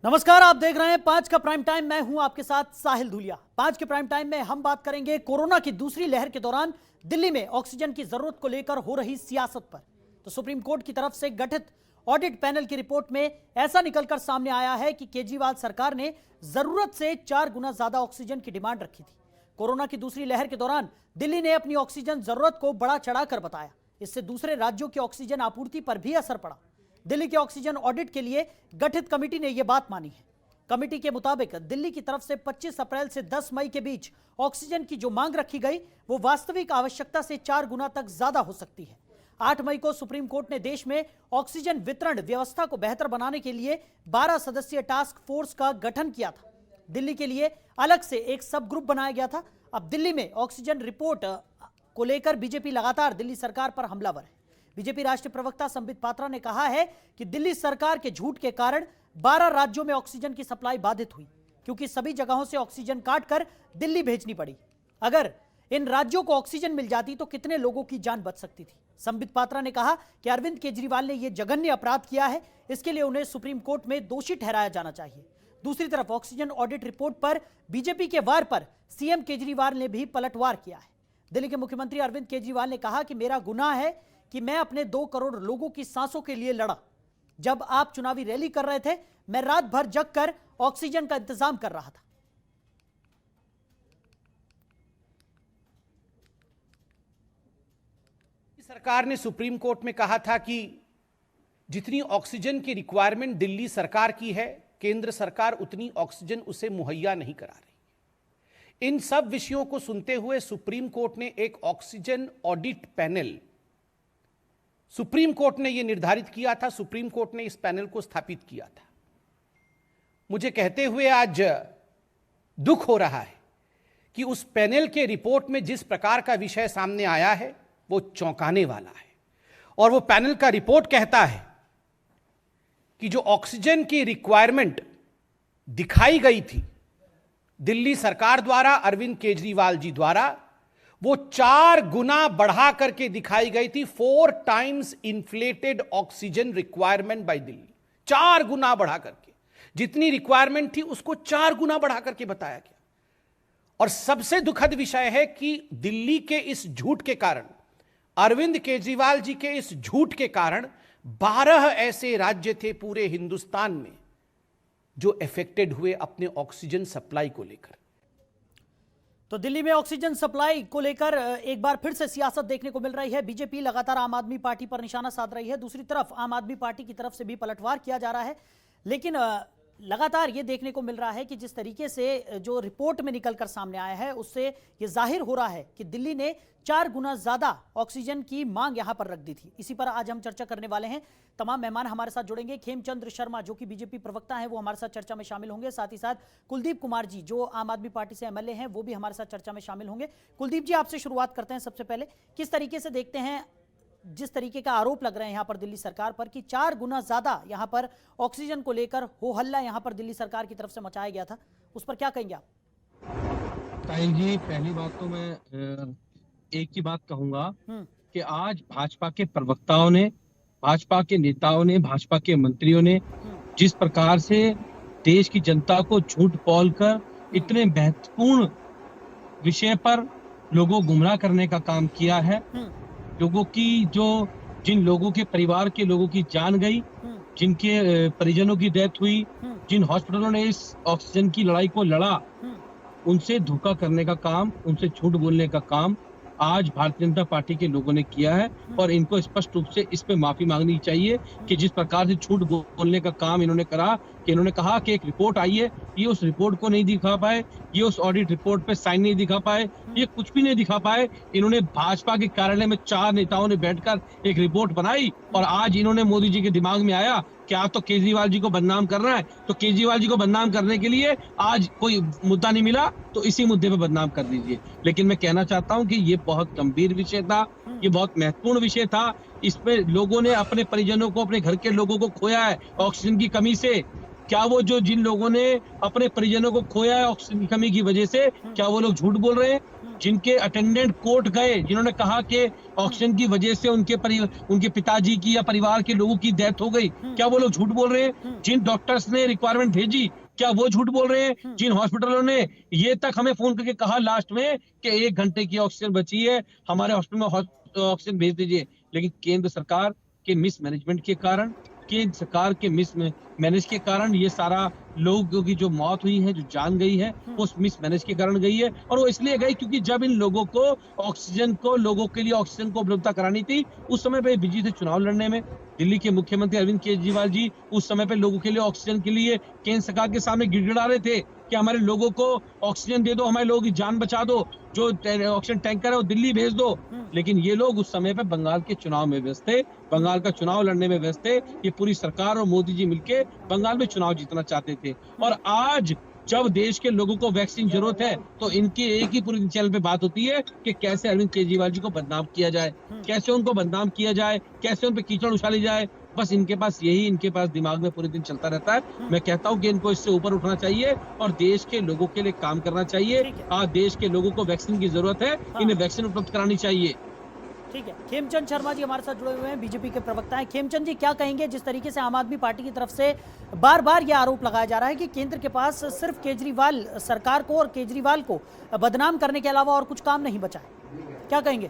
नमस्कार, आप देख रहे हैं 5 का प्राइम टाइम। मैं हूं आपके साथ साहिल धुलिया। 5 के प्राइम टाइम में हम बात करेंगे कोरोना की दूसरी लहर के दौरान दिल्ली में ऑक्सीजन की जरूरत को लेकर हो रही सियासत पर। तो सुप्रीम कोर्ट की तरफ से गठित ऑडिट पैनल की रिपोर्ट में ऐसा निकलकर सामने आया है कि केजरीवाल सरकार ने जरूरत से 4 गुना ज्यादा ऑक्सीजन की डिमांड रखी थी। कोरोना की दूसरी लहर के दौरान दिल्ली ने अपनी ऑक्सीजन जरूरत को बढ़ा चढ़ाकर बताया। इससे दूसरे राज्यों की ऑक्सीजन आपूर्ति पर भी असर पड़ा। दिल्ली के ऑक्सीजन ऑडिट के लिए गठित कमेटी ने यह बात मानी है। कमेटी के मुताबिक दिल्ली की तरफ से 25 अप्रैल से 10 मई के बीच ऑक्सीजन की जो मांग रखी गई वो वास्तविक आवश्यकता से 4 गुना तक ज्यादा हो सकती है। 8 मई को सुप्रीम कोर्ट ने देश में ऑक्सीजन वितरण व्यवस्था को बेहतर बनाने के लिए 12 सदस्यीय टास्क फोर्स का गठन किया था। दिल्ली के लिए अलग से एक सब ग्रुप बनाया गया था। अब दिल्ली में ऑक्सीजन रिपोर्ट को लेकर बीजेपी लगातार दिल्ली सरकार पर हमलावर है। बीजेपी राष्ट्रीय प्रवक्ता संबित पात्रा ने कहा है कि दिल्ली सरकार के झूठ के कारण 12 राज्यों में ऑक्सीजन की सप्लाई बाधित हुई, क्योंकि सभी जगहों से ऑक्सीजन काटकर दिल्ली भेजनी पड़ी। अगर इन राज्यों को ऑक्सीजन मिल जाती तो कितने लोगों की जान बच सकती थी। संबित पात्रा ने कहा कि अरविंद केजरीवाल ने यह जघन्य अपराध किया है, इसके लिए उन्हें सुप्रीम कोर्ट में दोषी ठहराया जाना चाहिए। दूसरी तरफ ऑक्सीजन ऑडिट रिपोर्ट पर बीजेपी के वार पर सीएम केजरीवाल ने भी पलटवार किया है। दिल्ली के मुख्यमंत्री अरविंद केजरीवाल ने कहा कि मेरा गुनाह है कि मैं अपने 2 करोड़ लोगों की सांसों के लिए लड़ा। जब आप चुनावी रैली कर रहे थे, मैं रात भर जगकर ऑक्सीजन का इंतजाम कर रहा था। सरकार ने सुप्रीम कोर्ट में कहा था कि जितनी ऑक्सीजन की रिक्वायरमेंट दिल्ली सरकार की है, केंद्र सरकार उतनी ऑक्सीजन उसे मुहैया नहीं करा रही। इन सब विषयों को सुनते हुए सुप्रीम कोर्ट ने एक oxygen audit panel supreme court ने यह निर्धारित किया था, सुप्रीम कोर्ट ने इस पैनल को स्थापित किया था। मुझे कहते हुए आज दुख हो रहा है कि उस पैनल के रिपोर्ट में जिस प्रकार का विषय सामने आया है वो चौंकाने वाला है। और वो पैनल का रिपोर्ट कहता है कि जो ऑक्सीजन की रिक्वायरमेंट दिखाई गई थी दिल्ली सरकार द्वारा, अरविंद केजरीवाल जी द्वारा, वो 4 गुना बढ़ा करके दिखाई गई थी। 4 times inflated oxygen requirement by Delhi. 4 गुना बढ़ा करके, जितनी रिक्वायरमेंट थी उसको 4 गुना बढ़ा करके बताया गया। और सबसे दुखद विषय है कि दिल्ली के इस झूठ के कारण, अरविंद केजरीवाल जी के इस झूठ के कारण 12 ऐसे राज्य थे पूरे हिंदुस्तान में जो अफेक्टेड हुए अपने ऑक्सीजन सप्लाई को लेकर। तो दिल्ली में ऑक्सीजन सप्लाई को लेकर एक बार फिर से सियासत देखने को मिल रही है। बीजेपी लगातार आम आदमी पार्टी पर निशाना साध रही है। दूसरी तरफ आम आदमी पार्टी की तरफ से भी पलटवार किया जा रहा है। लेकिन लगातार ये देखने को मिल रहा है कि जिस तरीके से जो रिपोर्ट में निकलकर सामने आया है उससे ये जाहिर हो रहा है कि दिल्ली ने 4 गुना ज्यादा ऑक्सीजन की मांग यहां पर रख दी थी। इसी पर आज हम चर्चा करने वाले हैं। तमाम मेहमान हमारे साथ जुड़ेंगे। खेमचंद्र शर्मा जो कि बीजेपी प्रवक्ता हैं वो हमारे साथ चर्चा में शामिल होंगे। साथ ही साथ कुलदीप कुमार जी जो आम आदमी पार्टी से एमएलए हैं वो भी हमारे साथ चर्चा में शामिल होंगे। कुलदीप जी, आपसे शुरुआत करते हैं। सबसे पहले किस तरीके से देखते हैं जिस तरीके का आरोप लग रहे हैं यहां पर दिल्ली सरकार पर कि 4 गुना ज्यादा यहां पर ऑक्सीजन को लेकर हो हल्ला यहां पर दिल्ली सरकार की तरफ से मचाया गया था, उस पर क्या कहेंगे आप? साहिल जी, पहली बात तो मैं एक ही बात कहूंगा कि आज भाजपा के प्रवक्ताओं ने, भाजपा के नेताओं ने, भाजपा के मंत्रियों ने जिस प्रकार से देश की जनता को झूठ बोलकर इतने महत्वपूर्ण विषय पर लोगों गुमराह करने का काम किया है, लोगों की जिन लोगों के परिवार के लोगों की जान गई, जिनके परिजनों की डेथ हुई, जिन हॉस्पिटलों ने इस ऑक्सीजन की लड़ाई को लड़ा, उनसे धोखा करने का काम, उनसे झूठ बोलने का काम आज भारतीय जनता पार्टी के लोगों ने किया है। और इनको स्पष्ट रूप से इस पे माफी मांगनी चाहिए कि जिस प्रकार से झूठ बोलने का काम इन्होंने करा, कि इन्होंने कहा कि एक रिपोर्ट आई है, ये उस रिपोर्ट को नहीं दिखा पाए, ये उस ऑडिट रिपोर्ट पे साइन नहीं दिखा पाए, ये कुछ भी नहीं दिखा पाए। इन्होंने भाजपा के कार्यालय में 4 नेताओं ने बैठकर एक रिपोर्ट बनाई और आज इन्होंने मोदी जी के दिमाग में आया कि आप तो केजरीवाल जी को बदनाम करना है, तो केजरीवाल जी को बदनाम करने के लिए आज कोई मुद्दा नहीं मिला तो इसी मुद्दे पे बदनाम कर दीजिए। लेकिन मैं कहना चाहता हूं कि ये बहुत गंभीर विषय था, ये बहुत महत्वपूर्ण विषय था। इसमें लोगों ने अपने परिजनों को, अपने घर के लोगों को खोया है ऑक्सीजन की कमी से। क्या वो जो जिन लोगों ने अपने परिजनों को खोया है ऑक्सीजन की कमी की वजह से, क्या वो लोग झूठ बोल रहे हैं? जिनके अटेंडेंट कोर्ट गए, जिन्होंने कहा कि ऑक्सीजन की वजह से उनके पिताजी की या परिवार के लोगों की डेथ हो गई, क्या वो लोग झूठ बोल रहे हैं? जिन डॉक्टर्स ने रिक्वायरमेंट भेजी, क्या वो झूठ बोल रहे हैं? जिन हॉस्पिटलों ने ये तक हमें फोन करके कहा लास्ट में कि 1 घंटे की ऑक्सीजन बची है, हमारे हॉस्पिटल में ऑक्सीजन भेज दीजिए, लेकिन केंद्र सरकार के मिसमैनेजमेंट के कारण, केंद्र सरकार के मिसमैनेज के कारण ये सारा लोगों की जो मौत हुई है, जो जान गई है, वो मिसमैनेज के कारण गई है। और वो इसलिए गई क्योंकि जब इन लोगों को लोगों के लिए ऑक्सीजन को उपलब्धता करानी थी, उस समय पे बिजी थे चुनाव लड़ने में। दिल्ली के मुख्यमंत्री अरविंद केजरीवाल जी उस समय पे लोगों के लिए ऑक्सीजन के लिए केंद्र सरकार के सामने गिड़गिड़ा रहे थे कि हमारे लोगों को ऑक्सीजन दे दो, हमारे लोगों की जान बचा दो, जो ऑक्सीजन टैंकर है वो दिल्ली भेज दो। लेकिन ये लोग उस समय पे बंगाल के चुनाव में व्यस्त थे, बंगाल का चुनाव लड़ने में व्यस्त थे। ये पूरी सरकार और मोदी जी मिलके बंगाल में चुनाव जीतना चाहते थे। और आज जब देश के लोगों को वैक्सीन की जरूरत है, तो इनकी एक ही पूरी चैनल पे बात होती है कि कैसे अरविंद केजरीवाल जी को बदनाम किया जाए, कैसे उनको बदनाम किया जाए, कैसे उन पे कीचड़ उछाली जाए। बस इनके पास दिमाग में पूरे दिन चलता रहता है। मैं कहता हूं कि इनको इससे ऊपर उठना चाहिए और देश के लोगों के लिए काम करना चाहिए। आज देश के लोगों को वैक्सीन की जरूरत है, इन्हें वैक्सीन उपलब्ध करानी चाहिए। ठीक है, खेमचंद शर्मा जी हमारे साथ जुड़े हुए हैं, बीजेपी के प्रवक्ता हैं। खेमचंद जी, क्या कहेंगे जिस तरीके से आम आदमी पार्टी की तरफ से बार बार यह आरोप लगाया जा रहा है कि केंद्र के पास सिर्फ केजरीवाल सरकार को और केजरीवाल को बदनाम करने के अलावा और कुछ काम नहीं बचा है, क्या कहेंगे?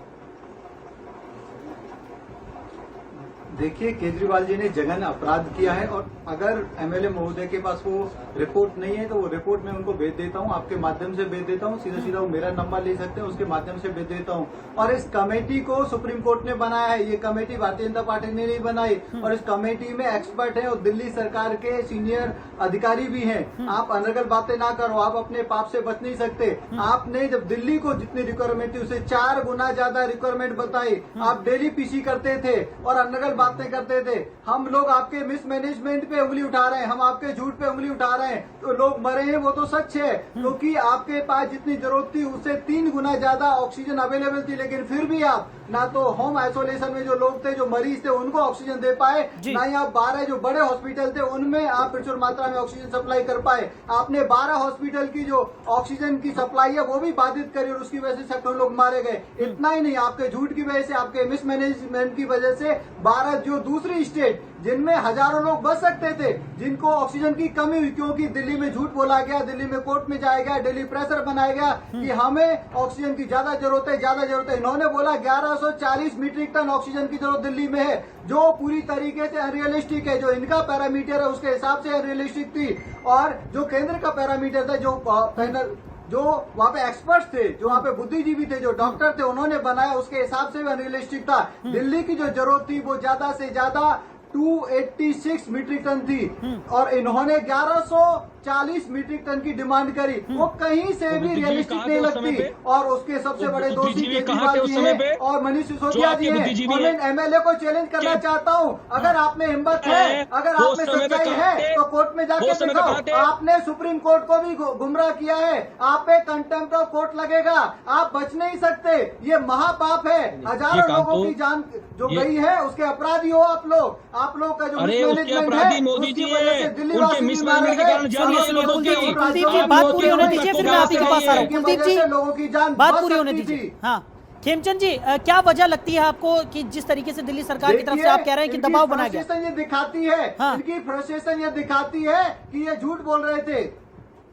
देखिए, केजरीवाल जी ने जघन्य अपराध किया है और अगर एमएलए महोदय के पास वो रिपोर्ट नहीं है तो वो रिपोर्ट मैं उनको भेज देता हूं, आपके माध्यम से भेज देता हूं, सीधा सीधा वो मेरा नंबर ले सकते हैं, उसके माध्यम से भेज देता हूं। और इस कमेटी को सुप्रीम कोर्ट ने बनाया है, ये कमेटी भारतीय जनता पार्टी ने नहीं बनाई और इस कमेटी में एक्सपर्ट है और दिल्ली सरकार के सीनियर अधिकारी भी हैं। आप अनर्गल बातें ना करो, आप अपने पाप से बच नहीं सकते। आपने जब दिल्ली को जितनी रिक्वायरमेंट थी उससे 4 गुना ज्यादा रिक्वायरमेंट बताई, आप डेली पीसी करते थे और अनर्गल बातें करते थे। हम लोग आपके मिसमैनेजमेंट पे उंगली उठा रहे हैं, हम आपके झूठ पे उंगली उठा रहे हैं, तो लोग मरे हैं वो तो सच है, क्योंकि आपके पास जितनी जरूरत थी उससे 3 गुना ज्यादा ऑक्सीजन अवेलेबल थी, लेकिन फिर भी आप ना तो होम आइसोलेशन में जो लोग थे, जो मरीज थे, उनको ऑक्सीजन दे पाए, ना ही आप 12 जो बड़े हॉस्पिटल थे उनमें आप प्रचुर मात्रा में ऑक्सीजन सप्लाई कर पाए। आपने 12 हॉस्पिटल की जो ऑक्सीजन की सप्लाई है वो भी बाधित करी और उसकी वजह से सैकड़ों लोग मारे गए। इतना ही नहीं, आपके झूठ की वजह से, आपके मिसमैनेजमेंट की वजह से 12 जो दूसरी स्टेट जिनमें हजारों लोग बच सकते थे, जिनको ऑक्सीजन की कमी हुई, क्योंकि दिल्ली में झूठ बोला गया, दिल्ली में कोर्ट में जाया गया, दिल्ली प्रेशर बनाया गया कि हमें ऑक्सीजन की ज्यादा जरूरत है, ज्यादा जरूरत है। इन्होंने बोला 1140 मीट्रिक टन ऑक्सीजन की जरूरत दिल्ली में है, जो पूरी तरीके से अनरियलिस्टिक है। जो इनका पैरामीटर है उसके हिसाब से अनरियलिस्टिक थी और जो केंद्र का पैरामीटर था, जो पैनल जो वहाँ पे एक्सपर्ट्स थे, जो वहाँ पे बुद्धिजीवी थे, जो डॉक्टर थे, उन्होंने बनाया उसके हिसाब से भी अनरियलिस्टिक था। दिल्ली की जो जरूरत थी वो ज्यादा से ज्यादा 286 मीट्रिक टन थी और इन्होंने 1140 मीट्रिक टन की डिमांड करी। वो कहीं से भी रियलिस्टिक नहीं लगती और उसके सबसे बड़े दोषी केजरीवाल जी हैं और मनीष सिसोदिया जी हैं। और मैं एमएलए को चैलेंज करना चाहता हूं, अगर आप में हिम्मत है, अगर आप में सच्चाई है तो कोर्ट में जाके दिखाओ। आपने सुप्रीम कोर्ट को भी गुमराह किया है, आप पे कंटेम्प्ट ऑफ कोर्ट लगेगा, आप बच नहीं सकते। ये महापाप है, हजारों लोगों की जान जो गई है उसके अपराधी हो आप लोग। आप लोग का जो मिसमैनेजमेंट है उसकी वजह से दिल्ली वासी भी मारे गए। कुलदीप जी, बात पूरी होने दीजिए, फिर मैं आप ही के पास आ रहा हूँ। कुलदीप जी, लोगों की जान बात पूरी होने दीजिए। हाँ, खेमचंद जी, क्या वजह लगती है आपको कि जिस तरीके से दिल्ली सरकार की तरफ से आप कह रहे हैं कि दबाव बनाया गया? ये दिखाती है, इनकी फ्रस्ट्रेशन ये दिखाती है कि ये झूठ बोल रहे थे।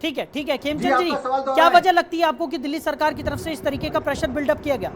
ठीक है, ठीक है खेमचंद जी, क्या वजह लगती है आपको कि दिल्ली सरकार की तरफ से इस तरीके का प्रेशर बिल्डअप किया गया?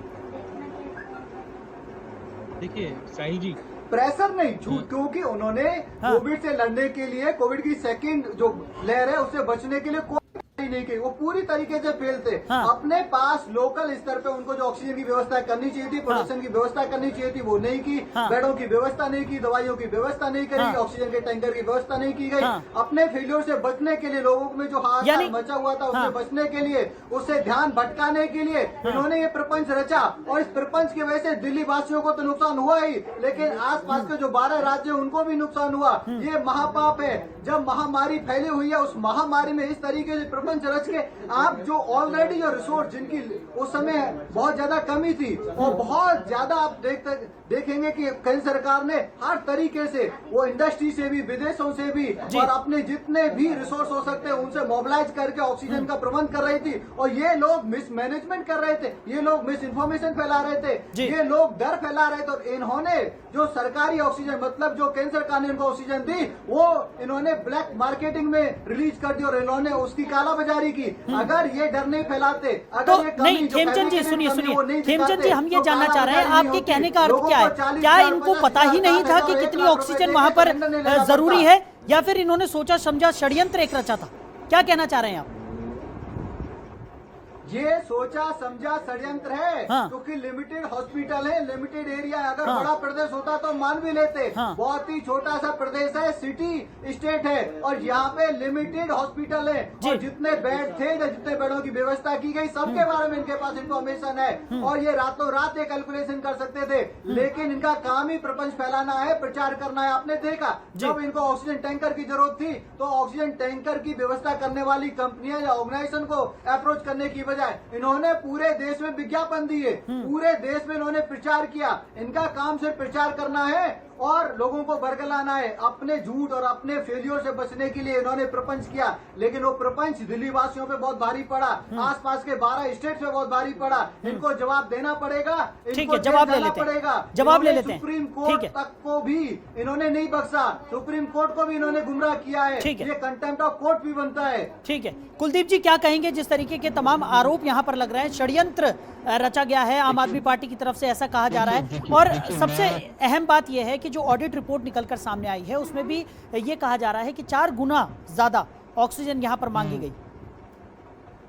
देखिए साहिल जी, प्रेशर नहीं, झूठ, क्योंकि उन्होंने कोविड से लड़ने के लिए, कोविड की सेकंड जो लहर है उससे बचने के लिए कोई नहीं की, वो पूरी तरीके से फेल थे। अपने पास लोकल स्तर पे उनको जो ऑक्सीजन की व्यवस्था करनी चाहिए थी, प्रोडक्शन की व्यवस्था करनी चाहिए थी, वो नहीं की। बेडों की व्यवस्था नहीं की, दवाइयों की व्यवस्था नहीं करी, ऑक्सीजन के टैंकर की व्यवस्था नहीं की गई। अपने फेलियर से बचने के लिए, लोगों में जो हाहाकार मचा हुआ था उससे बचने के लिए, उससे ध्यान भटकाने के लिए इन्होंने ये प्रपंच रचा और इस प्रपंच की वजह से दिल्ली वासियों को तो नुकसान हुआ ही, लेकिन आसपास के जो 12 राज्य उनको भी नुकसान हुआ। ये महापाप है। जब महामारी फैली हुई है, उस महामारी में इस तरीके से प्रपंच प्रपंच रच के आप जो ऑलरेडी जो रिसोर्स जिनकी उस समय बहुत ज्यादा कमी थी और बहुत ज्यादा आप देखेंगे कि केंद्र सरकार ने हर तरीके से वो इंडस्ट्री से भी विदेशों से भी और अपने जितने भी रिसोर्स हो सकते हैं उनसे मोबिलाइज करके ऑक्सीजन का प्रबंध कर रही थी। और ये लोग मिसमैनेजमेंट कर रहे थे, ये लोग मिस इन्फॉर्मेशन फैला रहे थे, ये लोग डर फैला रहे थे। और इन्होंने जो सरकारी ऑक्सीजन मतलब जो केंद्र सरकार ने इनको ऑक्सीजन दी वो इन्होंने ब्लैक मार्केटिंग में रिलीज कर दी और इन्होंने उसकी कालाबाजारी की। अगर ये डर नहीं फैलाते, अगर तो ये कमी नहीं, जो खेमचंद जी fabrication सुनिए कमी है, वो नहीं खेमचंद जी, दिखाते, हम ये तो जानना चाह रहे हैं कालाबाजारी आपके होगी। कहने का अर्थ लोगों क्या को है? 40,000, क्या इनको 50,000, पता ही नहीं था कि 1 कितनी लाख ऑक्सीजन रुपए वहां पर सिलेंडर नहीं लेना जरूरी पड़ता। है, या फिर इन्होंने सोचा समझा षड्यंत्र एक रचा था? क्या कहना चाह रहे हैं आप? ये सोचा समझा षड्यंत्र है हाँ। क्योंकि लिमिटेड हॉस्पिटल है, लिमिटेड एरिया है। अगर हाँ। बड़ा प्रदेश होता तो मान भी लेते। हाँ। बहुत ही छोटा सा प्रदेश है, सिटी स्टेट है और यहाँ पे लिमिटेड हॉस्पिटल है और जितने बेड थे जितने बेडों की व्यवस्था की गई सबके बारे में इनके पास इंफॉर्मेशन है और ये रातों रात ये कैलकुलेशन कर सकते थे। लेकिन इनका काम ही प्रपंच फैलाना है, प्रचार करना है। आपने देखा जब इनको ऑक्सीजन टैंकर की जरूरत थी तो ऑक्सीजन टैंकर की व्यवस्था करने वाली कंपनियां या ऑर्गेनाइजेशन को अप्रोच करने की बजाय इन्होंने पूरे देश में विज्ञापन दिए, पूरे देश में इन्होंने प्रचार किया। इनका काम सिर्फ प्रचार करना है और लोगों को बरगलाना है। अपने झूठ और अपने फेलियर से बचने के लिए इन्होंने प्रपंच किया, लेकिन वो प्रपंच दिल्ली वासियों पे बहुत भारी पड़ा, आसपास के 12 स्टेट पे बहुत भारी पड़ा। इनको जवाब देना पड़ेगा, ठीक है, जवाब ले लेते हैं, जवाब ले लेते हैं। सुप्रीम ठीक कोर्ट है। तक को भी इन्होंने नहीं बख्शा, सुप्रीम कोर्ट को भी इन्होंने गुमराह किया है। ठीक है। ये कंटेम्प्ट ऑफ कोर्ट भी बनता है। ठीक है, कुलदीप जी क्या कहेंगे? जिस तरीके के तमाम आरोप यहाँ पर लग रहे हैं, षड्यंत्र रचा गया है, आम आदमी पार्टी की तरफ से ऐसा कहा जा रहा है। और सबसे अहम बात यह है कि जो ऑडिट रिपोर्ट निकलकर सामने आई है उसमें भी ये कहा जा रहा है कि 4 गुना ज्यादा ऑक्सीजन यहाँ पर मांगी गई।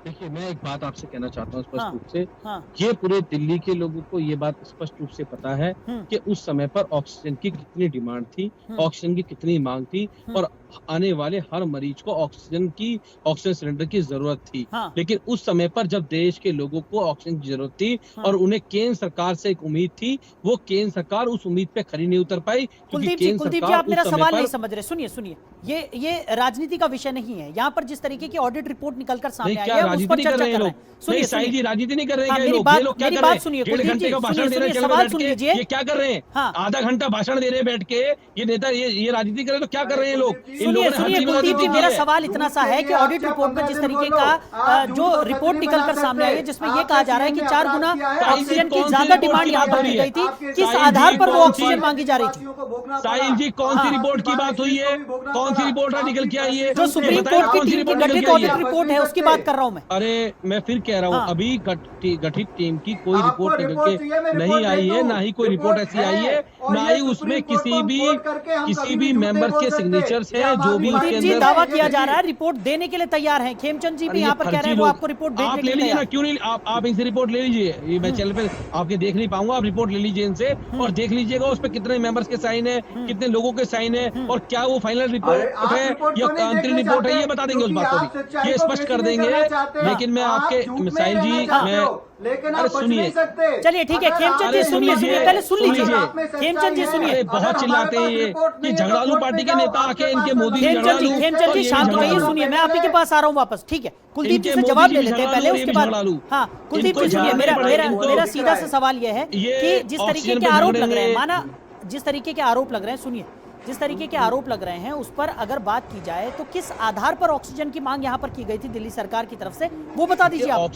देखिए, मैं एक बात आपसे कहना चाहता हूँ स्पष्ट हाँ, रूप से। हाँ। ये पूरे दिल्ली के लोगों को ये बात स्पष्ट रूप से पता है कि उस समय पर ऑक्सीजन की कितनी डिमांड थी, ऑक्सीजन की कितनी मांग थी और आने वाले हर मरीज को ऑक्सीजन सिलेंडर की जरूरत थी। हाँ। लेकिन उस समय पर जब देश के लोगों को ऑक्सीजन की जरूरत थी और उन्हें केंद्र सरकार से एक उम्मीद थी, वो केंद्र सरकार उस उम्मीद पे खरी नहीं उतर पाई। कुलदीप जी आप मेरा सवाल नहीं समझ रहे। सुनिए, ये राजनीति का विषय नहीं है। यहाँ पर जिस तरीके की ऑडिट रिपोर्ट निकलकर सामने आई है उस पर चर्चा कर रहे हैं। नहीं साईं जी, राजनीति नहीं कर रहे हैं। मेरी ये लोग क्या कर रहे हैं? सुनिए, 1.5 घंटे का भाषण दे रहे हैं, सवाल सुन लीजिए। ये क्या कर रहे हैं? हाँ। आधा घंटा भाषण दे रहे हैं बैठ के, ये नेता ये राजनीति करे तो क्या कर रहे हैं लोग? सुनिए कुलदीप जी, मेरा सवाल इतना सा है कि ऑडिट रिपोर्ट में जिस तरीके का जो रिपोर्ट निकलकर सामने आई है जिसमें यह कहा जा रहा है कि 4 गुना ऑक्सीजन की ज्यादा डिमांड यहाँ पर की गई थी, किस आधार पर वो ऑक्सीजन मांगी जा रही थी? साईं जी, कौन सी रिपोर्ट की बात हुई है? कौन सी रिपोर्ट निकल के आई है? जो सुप्रीम कोर्ट की टीम की गठित ऑडिट रिपोर्ट है उसकी बात कर रहा हूँ मैं। अरे मैं फिर कह रहा हूँ, हाँ। अभी गठित टीम की कोई रिपोर्ट निकल के नहीं आई है, ना ही कोई रिपोर्ट ऐसी आई है, ना ही उसमें किसी भी मेंबर्स के सिग्नेचर्स हैं जो भी उसके जी अंदर दावा किया जा रहा है, रिपोर्ट देने के लिए तैयार हैं। खेमचंद जी भी यहाँ पर कह रहे हैं वो आपको रिपोर्ट आप भेजने ले के लिए लीजिए ना, तैयार। क्यों नहीं? आप इनसे रिपोर्ट ले लीजिए। ये मैं चैनल पे आपके देख नहीं पाऊंगा, आप रिपोर्ट ले लीजिए इनसे और देख लीजिएगा उस पर कितने मेंबर्स के साइन है, कितने लोगों के साइन है और क्या वो फाइनल रिपोर्ट है या अंतरिम रिपोर्ट है, ये बता देंगे उस बात को भी, ये स्पष्ट कर देंगे। लेकिन मैं आपके साईं जी, मैं लेकिन अरे आप बच नहीं सकते। चलिए ठीक है, खेमचंद जी सुनिए, पहले सुन लीजिए। खेमचंद जी सुनिए, अरे बहुत चिल्लाते हैं ये झगड़ालू पार्टी के नेता आके इनके मोदी खेमचंद जी शांत रहिए, सुनिए मैं आप ही के पास आ रहा हूँ वापस। ठीक है, कुलदीप जी से जवाब ले लेते हैं पहले, उसके बाद। हाँ कुलदीप जी सुनिए, मेरा सीधा सा सवाल यह है कि जिस तरीके के आरोप लग रहे हैं, माना जिस तरीके के आरोप लग रहे हैं, सुनिए जिस तरीके के आरोप लग रहे हैं उस पर अगर बात की जाए तो किस आधार पर ऑक्सीजन की मांग यहाँ पर की गई थी दिल्ली सरकार की तरफ से, वो बता दीजिए आप।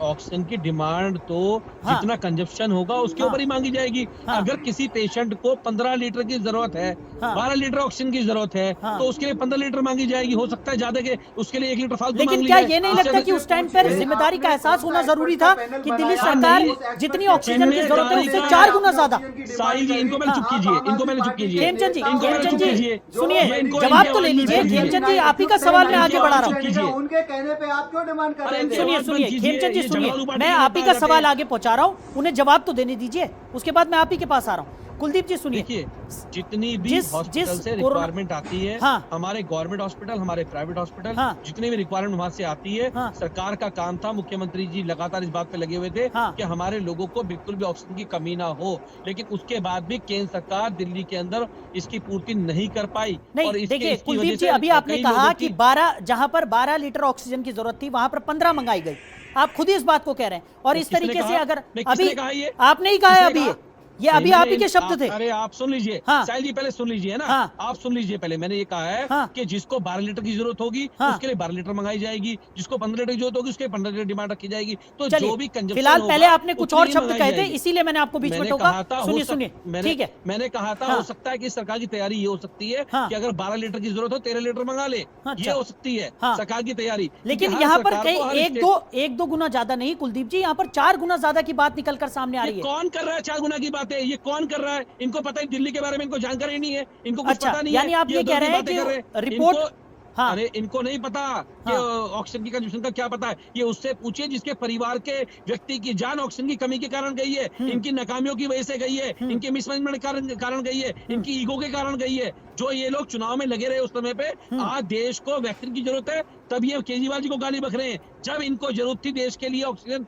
ऑक्सीजन की डिमांड तो जितना कंजप्शन होगा उसके ऊपर ही मांगी जाएगी। अगर किसी पेशेंट को 15 लीटर की जरूरत है, 12 लीटर ऑक्सीजन की जरूरत है, तो उसके लिए 15 लीटर मांगी जाएगी। हो सकता है ज्यादा के उसके लिए 1 लीटर फालतू मांग लेकिन क्या ये नहीं लगता कि उस टाइम पर जिम्मेदारी का एहसास होना जरूरी था कि दिल्ली सरकार जितनी ऑक्सीजन की जरूरत है उससे 4 गुना ज्यादा? साईं जी, इनको मैंने चुप कीजिए, खेमचंद जी सुनिए, जवाब तो ले लीजिए। खेमचंद जी आप ही का सवाल मैं आगे बढ़ा रहा हूँ, उनके कहने पे आप क्यों डिमांड कर रहे हैं? सुनिए खेमचंद जी सुनिए, मैं आप ही का सवाल आगे पहुंचा रहा हूँ, उन्हें जवाब तो देने दीजिए, उसके बाद मैं आप ही के पास आ रहा हूँ। कुलदीप जी सुनिए, देखिए जितनी भी जिस हॉस्पिटल से कोरोना रिक्वायरमेंट आती है, हाँ। हमारे गवर्नमेंट हॉस्पिटल, हमारे प्राइवेट हॉस्पिटल, हाँ। जितनी भी रिक्वायरमेंट वहां से आती है, हाँ। सरकार का काम था, मुख्यमंत्री जी लगातार इस बात पे लगे हुए थे हाँ। कि हमारे लोगों को बिल्कुल भी ऑक्सीजन की कमी ना हो, लेकिन उसके बाद भी केंद्र सरकार दिल्ली के अंदर इसकी पूर्ति नहीं कर पाई। नहीं, और देखिए इसकी कुलदीप वजह जी, से अभी आपने कई कहा लोगों कि 12 जहां पर 12 लीटर ऑक्सीजन की जरूरत थी वहां पर 15 मंगाई गई। आप खुद ही इस बात को कह रहे हैं, और इस किसने तरीके से कहा? अगर नहीं, किसने अभी कहा ये? आपने ही कहा है, किसने अभी कहा? ये अभी नहीं, आप ही के नहीं, शब्द थे। अरे आप सुन लीजिए, हाँ। साहिल जी पहले सुन लीजिए ना, हाँ। आप सुन लीजिए पहले। मैंने ये कहा है हाँ। कि जिसको 12 लीटर की जरूरत होगी हाँ। उसके लिए 12 लीटर मंगाई जाएगी, जिसको 15 लीटर की जरूरत होगी उसके लिए 15 लीटर डिमांड रखी जाएगी। तो चलिए, जो भी कंजप्शन फिलहाल होगा, पहले आपने कुछ उतनी और ही शब्द मंगाई कहे थे, जाएगी। इसीलिए मैंने आपको बीच में मैंने टोका। कहा था, सुनिए सुनिए, ठीक है, मैंने कहा था हाँ। हो सकता है कि सरकार की तैयारी ये हो सकती है हाँ। कि अगर 12 लीटर की जरूरत हो 13 लीटर मंगा ले, अच्छा। ये हो सकती है हाँ। सरकार की तैयारी। लेकिन क्योंकि हर यहाँ पर सरकार को हर कई स्टेट- एक दो गुना ज्यादा नहीं कुलदीप जी, यहाँ पर 4 गुना ज्यादा की बात निकलकर सामने आ ये रही है। कौन कर रहा है 4 गुना की बातें? ये कौन कर रहा है? इनको पता है दिल्ली के बारे में, इनको जानकारी नहीं है, इनको कुछ अच्छा, पता नहीं यानी है। आप ये उधर कह की रहे हैं बातें कि कर रहे हैं। रिपोर्ट- इनको- हाँ। अरे इनको नहीं पता कि हाँ। ऑक्सीजन की कंजम्पशन का क्या पता है। ये उससे पूछिए जिसके परिवार के व्यक्ति की जान ऑक्सीजन की कमी के कारण गई है, इनकी नाकामियों की वजह से गई है, इनके मिसमैनेजमेंट के कारण गई है, इनकी ईगो के कारण गई है। जो ये लोग चुनाव में लगे रहे उस समय पे, आज देश को वैक्सीन की जरूरत है, तब ये केजरीवाल जी को गाली बक रहे हैं। जब इनको जरूरत थी देश के लिए ऑक्सीजन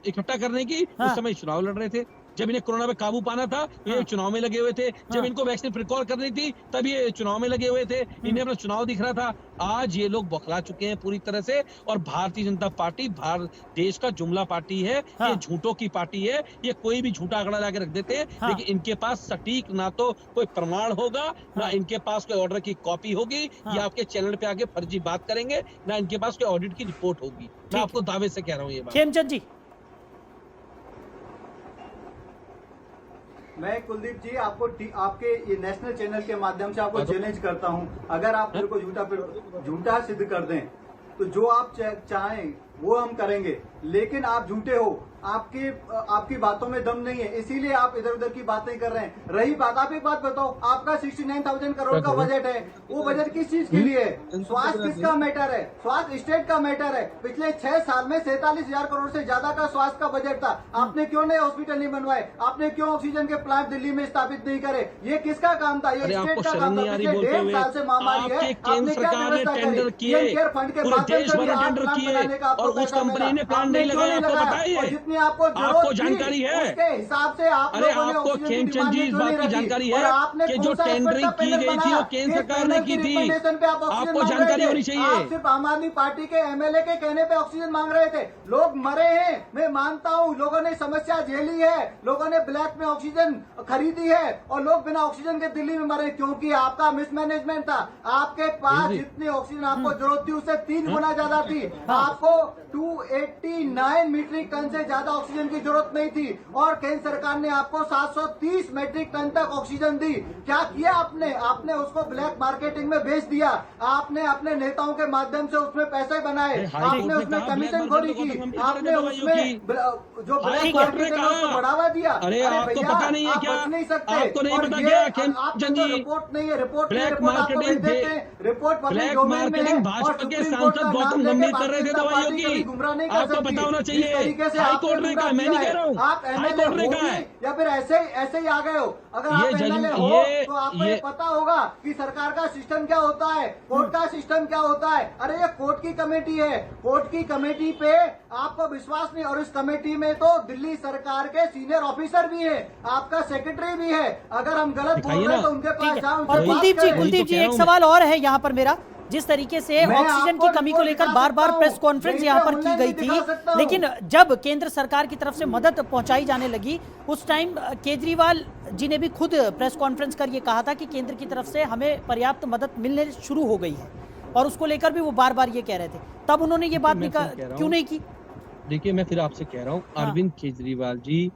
इकट्ठा करने की, हाँ। उस समय चुनाव लड़ रहे थे। जब इन्हें कोरोना पे काबू पाना था तो ये चुनाव में लगे हुए थे। जब इनको वैक्सीन प्रिकॉल करनी थी तब ये चुनाव में लगे हुए थे। इन्हें अपना चुनाव दिख रहा था। आज ये लोग बौखला चुके हैं पूरी तरह से। और भारतीय जनता पार्टी देश का जुमला पार्टी है, हाँ। ये झूठों की पार्टी है। ये कोई भी झूठा आंकड़ा लाके रख देते हैं, हाँ। लेकिन इनके पास सटीक ना तो कोई प्रमाण होगा, ना इनके पास कोई ऑर्डर की कॉपी होगी, हाँ। या आपके चैनल पे आके फर्जी बात करेंगे, ना इनके पास कोई ऑडिट की रिपोर्ट होगी। मैं आपको दावे से कह रहा हूँ ये बात। खेमचंद जी, मैं कुलदीप जी आपको आपके ये नेशनल चैनल के माध्यम से आपको चैलेंज करता हूं, अगर आप मेरे को झूठा सिद्ध कर दें तो जो आप चाहें वो हम करेंगे, लेकिन आप झूठे हो, आपकी बातों में दम नहीं है, इसीलिए आप इधर उधर की बातें कर रहे हैं। रही बात, आप एक बात बताओ, आपका 69,000 करोड़ का बजट है, वो बजट किस चीज के लिए है? स्वास्थ्य किसका मैटर है? स्वास्थ्य स्टेट का मैटर है। पिछले 6 साल में 47,000 करोड़ से ज्यादा का स्वास्थ्य का बजट था। आपने क्यों नए हॉस्पिटल नहीं बनवाए? आपने क्यों ऑक्सीजन के प्लांट दिल्ली में स्थापित नहीं करे? ये किसका काम था? ये स्टेट का काम था। पिछले 1.5 साल से महामारी है, आपने क्या व्यवस्था टेंडर करी? किए, केयर फंड के पूरे माध्यम देश से भर भी में 8 टेंडर प्लांट किए, बनाने का आपको और उस पैसा कंपनी मिला। ने प्लान आपने नहीं क्यों लगाया, आपको लगाया? पता है ये? और जितनी आपको आपको जरूरत जानकारी थी, है? उसके हिसाब से आप अरे लोगों ने आपको ऑक्सीजन की खेमचंद डिमांड जी इस क्यों नहीं बात की रखी? जानकारी और है आपने कि कौन जो सा टेंडरिंग एक्सपर्ट की पैनल गई थी बनाया? वो केंद्र किस सरकार ने पैनल की थी। रिकमेंडेशन पे आप ऑक्सीजन आपको मांग रहे जानकारी थे? होनी चाहिए। आप सिर्फ आम आदमी पार्टी के एमएलए के कहने पे ऑक्सीजन मांग रहे थे। लोग मरे हैं, मैं मानता हूँ, लोगों ने समस्या झेली है, लोगों ने ब्लैक में ऑक्सीजन खरीदी है, और लोग बिना ऑक्सीजन के दिल्ली में मरे, क्योंकि आपका मिसमैनेजमेंट था। आपके पास जितनी ऑक्सीजन आपको जरूरत थी उससे 3 गुना ज्यादा थी। आपको 289 मीट्रिक टन से ज्यादा ऑक्सीजन की जरूरत नहीं थी, और केंद्र सरकार ने आपको 730 मीट्रिक टन तक ऑक्सीजन दी। क्या किया आपने? आपने उसको ब्लैक मार्केटिंग में बेच दिया। आपने अपने नेताओं के माध्यम से उसमें पैसे बनाए, आपने उसमें कमीशन खोरी की, आपने उसमें जो ब्लैक मार्केट है उसको बढ़ावा दिया। अरे आपको भैया, पता नहीं है आप क्या? बच नहीं सकते। आपको नहीं और पता ये क्या? आपके खेमचंद तो जी, रिपोर्ट नहीं है, रिपोर्ट ब्लैक आपको भेज देते हैं, रिपोर्ट पब्लिक ब्लैक डोमेन में है, मार्केटिंग और भाजपा के सुप्रीम कोर्ट सांसद का गौतम नाम लेके गंभीर कर रहे थे भारतीय जनता दवाइयों पार्टी कभी की। गुमराह नहीं कर आपको सकती। पता होना जिस चाहिए। तरीके से हाई आपने कोर्ट ने कहा, गुमराह मैं नहीं किया कह रहा हूँ, है। आप हाई एमएलए कोर्ट ने हो कहा है। भी या फिर ऐसे ही आ गए हो। अगर आप ये एमएलए जज- हो ये- तो आपको ये- ये पता होगा कि सरकार का सिस्टम क्या होता है, कोर्ट का सिस्टम क्या होता है। अरे ये कोर्ट की कमेटी है, कोर्ट की कमेटी पे आपको विश्वास नहीं, और इस कमेटी में तो दिल्ली सरकार के सीनियर ऑफिसर भी है, आपका सेक्रेटरी भी है। अगर हम गलत बोल रहे हैं तो उनके पास जाओ, और कुलदीप जी एक सवाल और है यहाँ पर मेरा, जिस तरीके से मैं ऑक्सीजन की आपको कमी को रिपोर्ट लेकर दिखा बार बार सकता प्रेस हूं, कॉन्फ्रेंस यहीं यहाँ पे पर की ऑनलाइन गई भी दिखा सकता थी, हूं। लेकिन जब केंद्र सरकार की तरफ से मदद पहुंचाई जाने लगी उस टाइम केजरीवाल जी ने भी खुद प्रेस कॉन्फ्रेंस कर ये कहा था कि केंद्र की तरफ से हमें पर्याप्त मदद मिलने शुरू हो गई है, और उसको लेकर भी वो बार बार ये कह रहे थे। तब उन्होंने ये बात क्यों नहीं की? देखिए मैं फिर आपसे कह रहा हूँ, हाँ। अरविंद केजरीवाल जी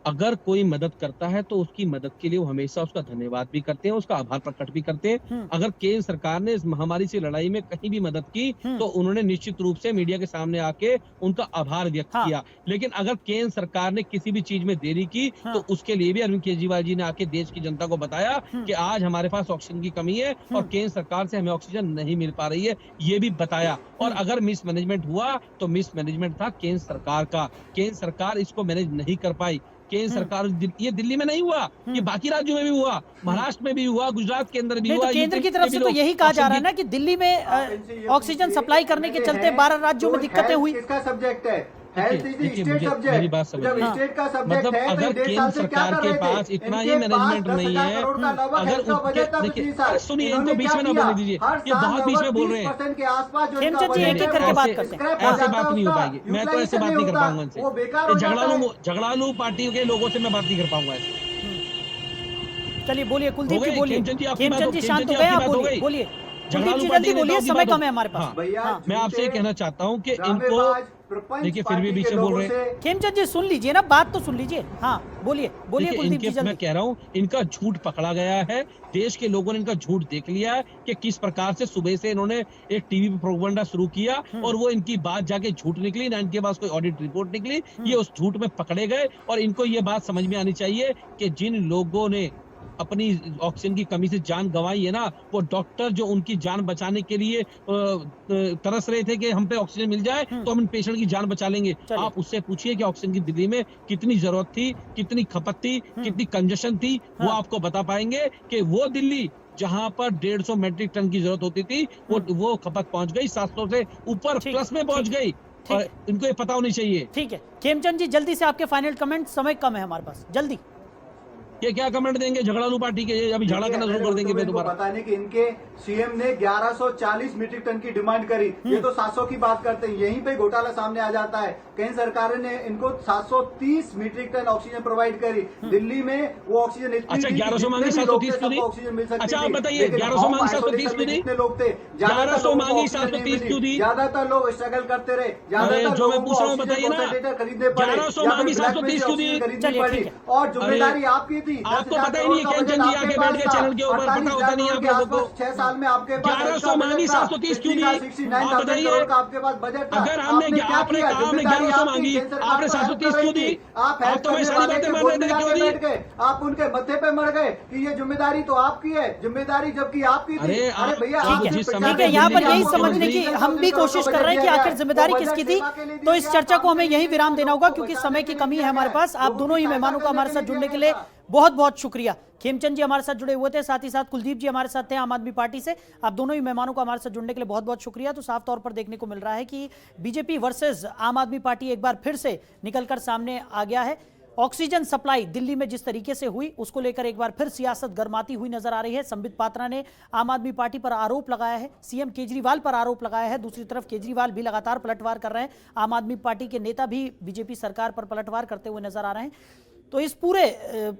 अगर कोई मदद करता है तो उसकी मदद के लिए वो हमेशा उसका धन्यवाद भी करते हैं, उसका आभार प्रकट भी करते हैं। अगर केंद्र सरकार ने इस महामारी से लड़ाई में कहीं भी मदद की तो उन्होंने निश्चित रूप से मीडिया के सामने आके उनका आभार व्यक्त किया। लेकिन अगर केंद्र सरकार ने किसी भी चीज में देरी की तो उसके लिए भी अरविंद केजरीवाल जी ने आके देश की जनता को बताया कि आज हमारे पास ऑक्सीजन की कमी है और केंद्र सरकार से हमें ऑक्सीजन नहीं मिल पा रही है, ये भी बताया। और अगर मिसमैनेजमेंट हुआ तो मिसमैनेजमेंट था केंद्र सरकार का, केंद्र सरकार इसको मैनेज नहीं कर पाई। केंद्र सरकार, ये दिल्ली में नहीं हुआ, ये बाकी राज्यों में भी हुआ, महाराष्ट्र में भी हुआ, गुजरात के अंदर भी नहीं हुआ। तो केंद्र की तरफ से तो यही कहा जा रहा है ना कि दिल्ली में ऑक्सीजन सप्लाई करने के चलते 12 राज्यों में दिक्कतें हुई। किसका सब्जेक्ट है? हेल्थ इज देखिए, स्टेट सब्जेक्ट। मेरी बात समझिए। जब स्टेट का सब्जेक्ट मतलब है तो अगर केंद्र सरकार के पास इतना ही मैनेजमेंट नहीं है, अगर उनके देखिए सुनिए, इनको बीच में ना बोलने दीजिए, ये बहुत बीच में बोल रहे हैं। खेमचंद जी एक एक करके बात करते हैं। ऐसे बात नहीं हो पाएगी, मैं तो ऐसे बात नहीं कर पाऊंगा इनसे। झगड़ालू पार्टी के लोगों से मैं बात नहीं कर पाऊंगा ऐसे। चलिए बोलिए कुलदीप जी, बोलिए। खेमचंद जी, आपकी खेमचंद बात जी हो- शांत हो खेमचंद जी, गए, आपकी आप बात हो बोलिए गई। बोलिए। झगड़ालू कुलदीप जी पार्टी जल्दी के बोलिए, नेताओं की समय बात कम है हमारे पास। हाँ, मैं आपसे ये कहना चाहता हूँ कि इनको देखिए फिर भी बीच में बोल रहे हैं। खेमचंद जी सुन लीजिए ना, बात तो सुन लीजिए। हाँ बोलिए बोलिए देखिए, कुलदीप जी इनके मैं जल्दी। कह रहा हूँ, इनका झूठ पकड़ा गया है, देश के लोगों ने इनका झूठ देख लिया है कि किस प्रकार से सुबह से इन्होंने एक टीवी पे प्रोपेगेंडा शुरू किया और वो इनकी बात जाके झूठ निकली ना, इनके पास कोई ऑडिट रिपोर्ट निकली, ये उस झूठ में पकड़े गए। और इनको ये बात समझ में आनी चाहिए कि जिन लोगों ने अपनी ऑक्सीजन की कमी से जान गंवाई है ना, वो डॉक्टर जो उनकी जान बचाने के लिए तरस रहे थे कि हम पे ऑक्सीजन मिल जाए तो हम इन पेशेंट की जान बचा लेंगे। आप उससे पूछिए कि ऑक्सीजन की दिल्ली में कितनी जरूरत थी, कितनी खपत थी, कितनी कंजेशन थी, वो आपको बता पाएंगे कि वो दिल्ली जहां पर 150 मेट्रिक टन की जरूरत होती थी, वो खपत पहुंच गई 700 से ऊपर प्लस में पहुंच गई। और इनको ये पता होनी चाहिए। ठीक है खेमचंद जी, जल्दी से आपके फाइनल कमेंट, समय कम है हमारे पास, जल्दी। ये क्या कमेंट देंगे झगड़ालू पार्टी के? अभी झगड़ा करना शुरू कर देंगे मैं दोबारा। बताने कि इनके सीएम ने 1140 मीट्रिक टन की डिमांड करी, ये तो 700 की बात करते हैं, यहीं पे घोटाला सामने आ जाता है। केंद्र सरकार ने इनको 730 मीट्रिक टन ऑक्सीजन प्रोवाइड करी। दिल्ली में वो ऑक्सीजन इतनी अच्छा, थी, 1100 मांगी, जितने भी 730 लोग थे, क्यों नहीं? सबको ऑक्सीजन मिल सकती अच्छा, आप थी। बताइए, लेकिन 1100 मांगी, होम 730 आइसोलेशन क्यों में नहीं? जितने लोग थे, 1100 मांगी, 730 क्यों नहीं? ज्यादातर लोग स्ट्रगल करते रहे, अरे, ज्यादातर जो मैं लोगों को पूछ रहा हूँ ऑक्सीजन बताइए ना। कॉन्सेंट्रेटर खरीदने पड़े, 1100 या फिर मांगी, ब्लैक में 730 से क्यों नहीं? ऑक्सीजन खरीदनी चलिए, पड़ी। ठीक है। और जिम्मेदारी आपकी थी। आपको पता ही नहीं है खेमचंद जी, आके बैठ गए चैनल के ऊपर, पता होता नहीं है आप लोगों को। 6 साल में आपके पास 1100 मांगी, 730 क्यों नहीं? आप बताइए, का आपके पास बजट था। अगर आपने क्या आपने किया? कहा हमने जिम्मेदारी 1100 आपकी, मांगी, केंद्र सरकार आपने को 730 हेल्प क्यों कर रही दी? थी। आप आप तो मैं सारी बातें मान रहे थे, क्यों दी? बैठ गए, आप उनके मत्थे पे मर गए कि ये जिम्मेदारी तो आपकी है, जिम्मेदारी जबकि आपकी थी। अरे भैया, आप आप जिस जिस समय ठीक है, यहाँ पर यही दिल्ली समझने की हम भी कोशिश कर रहे हैं कि आखिर जिम्मेदारी किसकी थी। तो इस चर्चा को हमें यही विराम देना होगा क्योंकि समय की कमी है हमारे पास। आप दोनों ही मेहमानों का हमारे साथ जुड़ने के लिए बहुत बहुत शुक्रिया। खेमचंद जी हमारे साथ जुड़े हुए थे, साथ ही साथ कुलदीप जी हमारे साथ थे आम आदमी पार्टी से। आप दोनों ही मेहमानों को हमारे साथ जुड़ने के लिए बहुत बहुत शुक्रिया। तो साफ तौर पर देखने को मिल रहा है कि बीजेपी वर्सेस आम आदमी पार्टी एक बार फिर से निकलकर सामने आ गया है। ऑक्सीजन सप्लाई दिल्ली में जिस तरीके से हुई उसको लेकर एक बार फिर सियासत गर्माती हुई नजर आ रही है। संबित पात्रा ने आम आदमी पार्टी पर आरोप लगाया है, सीएम केजरीवाल पर आरोप लगाया है। दूसरी तरफ केजरीवाल भी लगातार पलटवार कर रहे हैं, आम आदमी पार्टी के नेता भी बीजेपी सरकार पर पलटवार करते हुए नजर आ रहे हैं। तो इस पूरे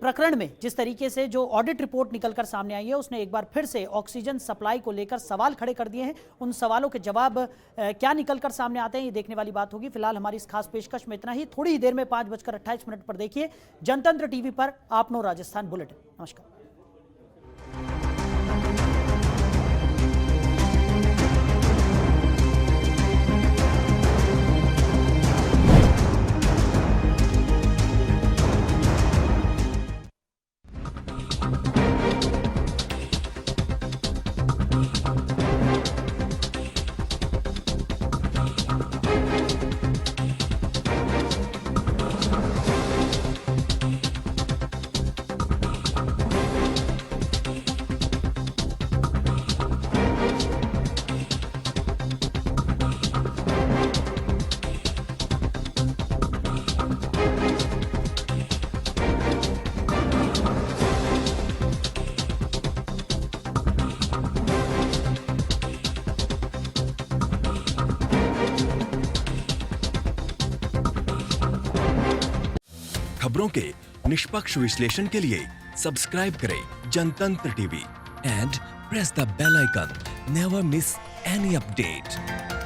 प्रकरण में जिस तरीके से जो ऑडिट रिपोर्ट निकलकर सामने आई है उसने एक बार फिर से ऑक्सीजन सप्लाई को लेकर सवाल खड़े कर दिए हैं। उन सवालों के जवाब क्या निकलकर सामने आते हैं ये देखने वाली बात होगी। फिलहाल हमारी इस खास पेशकश में इतना ही। थोड़ी ही देर में 5:28 पर देखिए जनतंत्र टीवी पर आपनो राजस्थान बुलेटिन। नमस्कार। खबरों के निष्पक्ष विश्लेषण के लिए सब्सक्राइब करें Jantantra TV and press the bell icon. Never miss any update.